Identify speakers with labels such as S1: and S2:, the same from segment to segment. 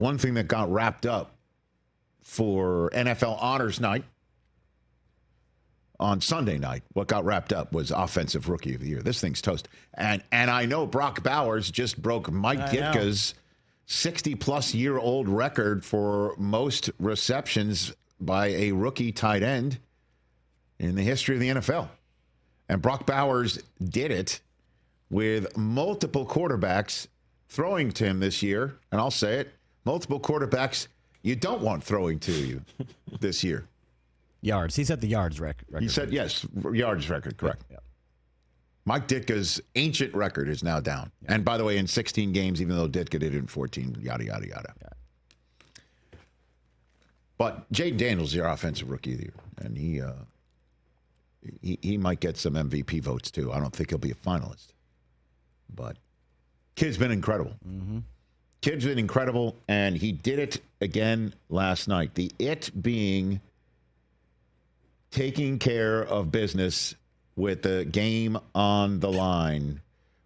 S1: one thing that got wrapped up for NFL Honors Night on Sunday night, what got wrapped up was Offensive Rookie of the Year. This thing's toast. And I know Brock Bowers just broke Mike Ditka's 60-plus-year-old record for most receptions by a rookie tight end in the history of the NFL. And Brock Bowers did it with multiple quarterbacks throwing to him this year. And I'll say it, multiple quarterbacks you don't want throwing to you this year.
S2: Yards. He set the yards record.
S1: He said, yes, yards record, correct.
S2: Yeah.
S1: Mike Ditka's ancient record is now down. Yeah. And by the way, in 16 games, even though Ditka did it in 14, yada, yada, yada. Yeah. But Jayden Daniels is your Offensive Rookie of the Year. And he might get some MVP votes, too. I don't think he'll be a finalist. But kid's been incredible. Mm-hmm. Kid's been incredible, and he did it again last night. The it being taking care of business with the game on the line.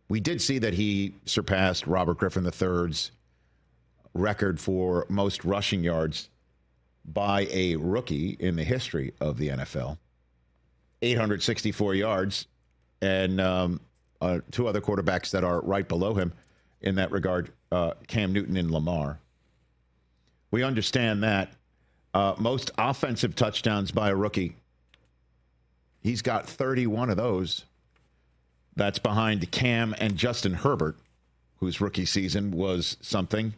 S1: We did see that he surpassed Robert Griffin III's record for most rushing yards by a rookie in the history of the NFL. 864 yards, and two other quarterbacks that are right below him in that regard, Cam Newton and Lamar. We understand that most offensive touchdowns by a rookie, he's got 31 of those. That's behind Cam and Justin Herbert, whose rookie season was something.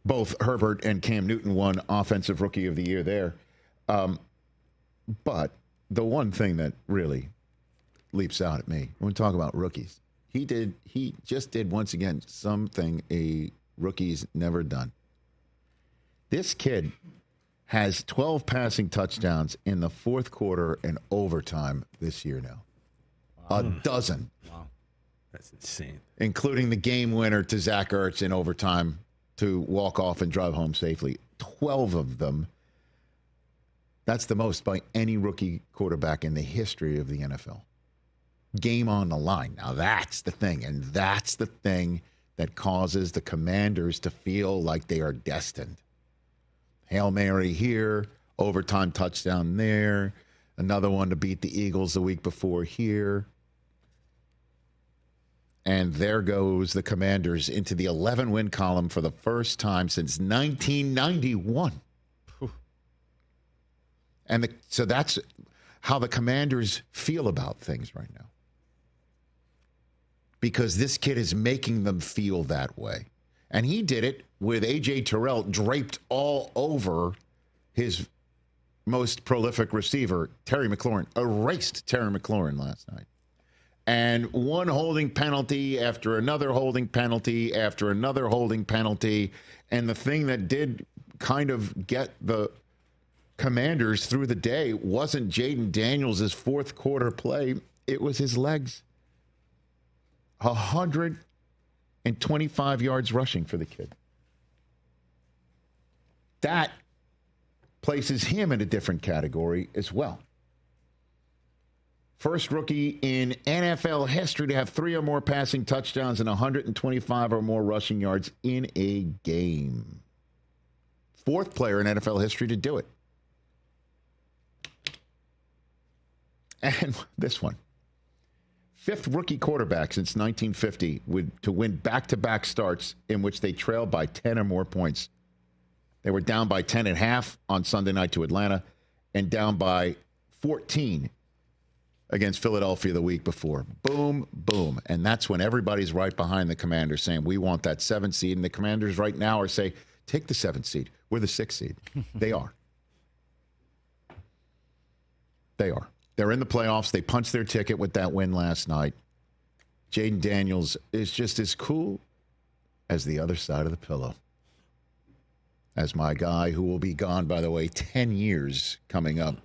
S1: Both Herbert and Cam Newton won Offensive Rookie of the Year there. But the one thing that really leaps out at me when we talk about rookies, he just did once again something a rookie's never done. This kid has 12 passing touchdowns in the fourth quarter and overtime this year now. Wow. A dozen.
S3: Wow. That's insane.
S1: Including the game winner to Zach Ertz in overtime to walk off and drive home safely. 12 of them. That's the most by any rookie quarterback in the history of the NFL. Game on the line. Now that's the thing, and that's the thing that causes the Commanders to feel like they are destined. Hail Mary here, overtime touchdown there, another one to beat the Eagles the week before here. And there goes the Commanders into the 11-win column for the first time since 1991. And so that's how the Commanders feel about things right now. Because this kid is making them feel that way. And he did it with A.J. Terrell draped all over his most prolific receiver, Terry McLaurin. Erased Terry McLaurin last night. And one holding penalty after another holding penalty after another holding penalty. And the thing that did kind of get the Commanders through the day wasn't Jayden Daniels' fourth quarter play. It was his legs. 125 yards rushing for the kid. That places him in a different category as well. First rookie in NFL history to have 3 or more passing touchdowns and 125 or more rushing yards in a game. Fourth player in NFL history to do it. And this one. Fifth rookie quarterback since 1950 to win back-to-back starts in which they trailed by 10 or more points. They were down by 10 and a half on Sunday night to Atlanta and down by 14 against Philadelphia the week before. Boom, boom. And that's when everybody's right behind the Commanders saying, we want that 7th seed. And the Commanders right now are saying, take the 7th seed. We're the 6th seed. They are. They are. They're in the playoffs. They punched their ticket with that win last night. Jayden Daniels is just as cool as the other side of the pillow. As my guy, who will be gone, by the way, 10 years coming up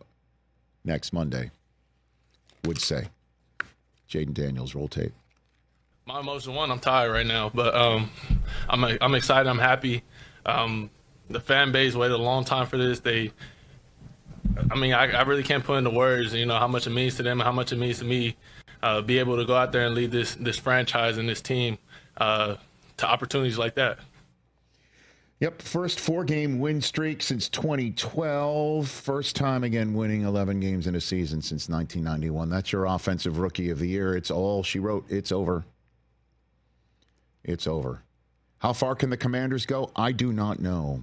S1: next Monday, would say. Jayden Daniels, roll tape.
S4: My emotion, I'm tired right now, but I'm excited. I'm happy. The fan base waited a long time for this. I really can't put into words, how much it means to them and how much it means to me. Be able to go out there and lead this franchise and this team to to opportunities like that.
S1: Yep, first 4-game win streak since 2012. First time again winning 11 games in a season since 1991. That's your offensive rookie of the year. It's all she wrote. It's over. It's over. How far can the Commanders go? I do not know.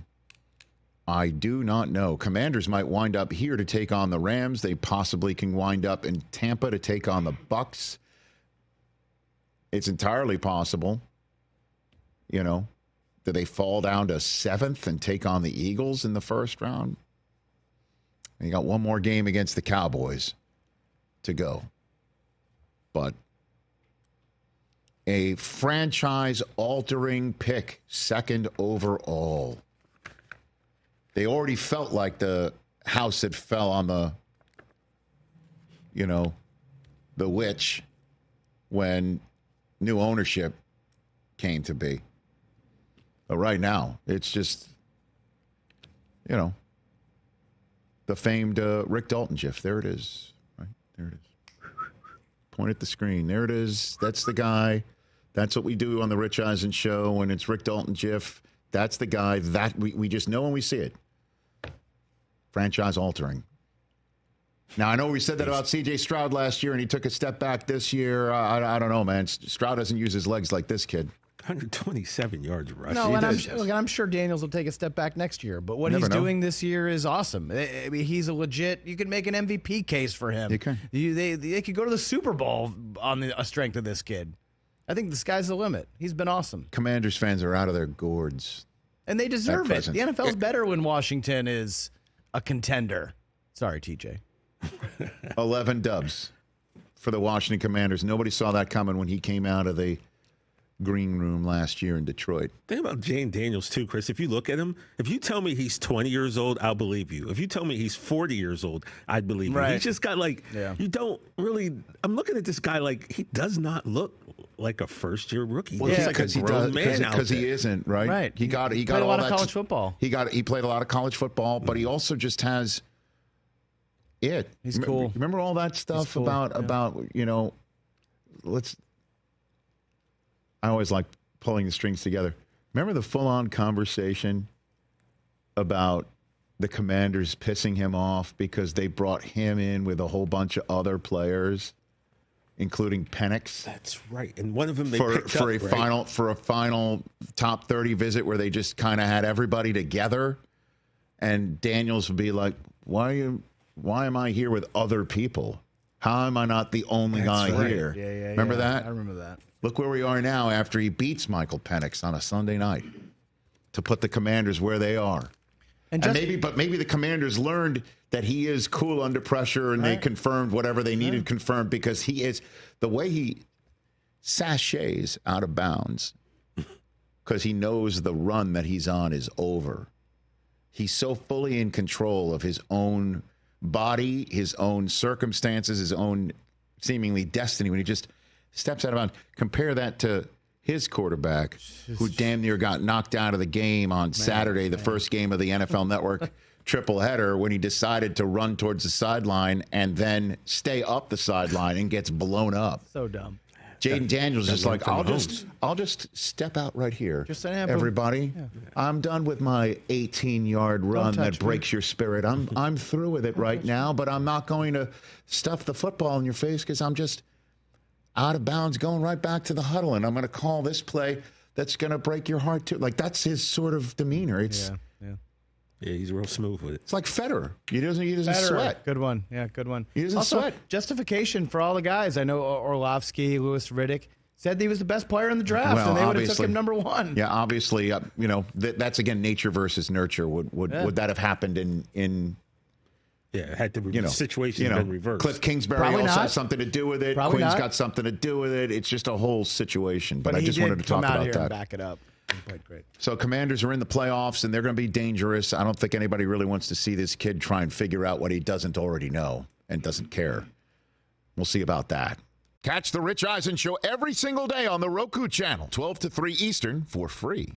S1: I do not know. Commanders might wind up here to take on the Rams. They possibly can wind up in Tampa to take on the Bucs. It's entirely possible. You know, do they fall down to 7th and take on the Eagles in the first round? And you got one more game against the Cowboys to go. But a franchise-altering pick, 2nd overall. They already felt like the house that fell on the, the witch when new ownership came to be. But right now, it's just, the famed Rick Dalton gif. There it is. Right? There it is. Point at the screen. There it is. That's the guy. That's what we do on the Rich Eisen Show when it's Rick Dalton gif. That's the guy that we just know when we see it. Franchise altering. Now, I know we said that about C.J. Stroud last year, and he took a step back this year. I don't know, man. Stroud doesn't use his legs like this kid.
S3: 127 yards rushing.
S2: No, and I'm sure Daniels will take a step back next year. But what he's doing this year is awesome. I mean, he's a legit. You can make an MVP case for him.
S1: You can.
S2: They could go to the Super Bowl on the strength of this kid. I think the sky's the limit. He's been awesome.
S1: Commanders fans are out of their gourds.
S2: And they deserve it. The NFL's better when Washington is a contender. Sorry, TJ.
S1: 11 dubs for the Washington Commanders. Nobody saw that coming when he came out of the green room last year in Detroit.
S3: Think about Jayden Daniels, too, Chris. If you look at him, if you tell me he's 20 years old, I'll believe you. If you tell me he's 40 years old, I'd believe you. He's just got you don't really, I'm looking at this guy like he does not look like a first-year rookie.
S1: Well,
S3: he's like a grown man out there.
S1: Because he isn't, right?
S2: Right.
S1: He got
S2: played
S1: all
S2: a lot
S1: that
S2: of college football.
S1: He played a lot of college football, but he also just has it.
S2: He's cool.
S1: Remember all that stuff about I always like pulling the strings together. Remember the full-on conversation about the Commanders pissing him off because they brought him in with a whole bunch of other players, including Penix.
S3: That's right. And one of them
S1: for a final top 30 visit where they just kind of had everybody together, and Daniels would be like, "Why am I here with other people? How am I not the only guy here?"
S2: Yeah.
S1: Remember that?
S2: I remember that.
S1: Look where we are now after he beats Michael Penix on a Sunday night to put the Commanders where they are. And maybe the Commanders learned that he is cool under pressure, and they confirmed whatever they needed confirmed, because he is the way he sachets out of bounds because he knows the run that he's on is over. He's so fully in control of his own body, his own circumstances, his own seemingly destiny when he just steps out of bounds. Compare that to his quarterback, who damn near got knocked out of the game on Saturday, the first game of the NFL Network triple header, when he decided to run towards the sideline and then stay up the sideline and gets blown up.
S2: So dumb.
S1: Jayden Daniels is like, I'll just step out right here. Everybody, I'm done with my 18-yard run that breaks your spirit. I'm through with it right now, but I'm not going to stuff the football in your face because I'm just out of bounds, going right back to the huddle, and I'm going to call this play that's going to break your heart too. Like, that's his sort of demeanor.
S3: Yeah, he's real smooth with it.
S1: It's like Federer. He doesn't sweat.
S2: Good one. Yeah, good one.
S1: He doesn't sweat.
S2: Justification for all the guys. I know Orlovsky, Louis Riddick said he was the best player in the draft, and they would have took him number one.
S1: Yeah, obviously, that's again nature versus nurture. Would that have happened in?
S3: Yeah, had the situation been reversed.
S1: Cliff Kingsbury has something to do with it. Quinn's got something to do with it. It's just a whole situation. But I just wanted to talk about that.
S2: And back it up. He played great.
S1: So Commanders are in the playoffs, and they're going to be dangerous. I don't think anybody really wants to see this kid try and figure out what he doesn't already know and doesn't care. We'll see about that. Catch the Rich Eisen Show every single day on the Roku Channel, 12 to 3 Eastern, for free.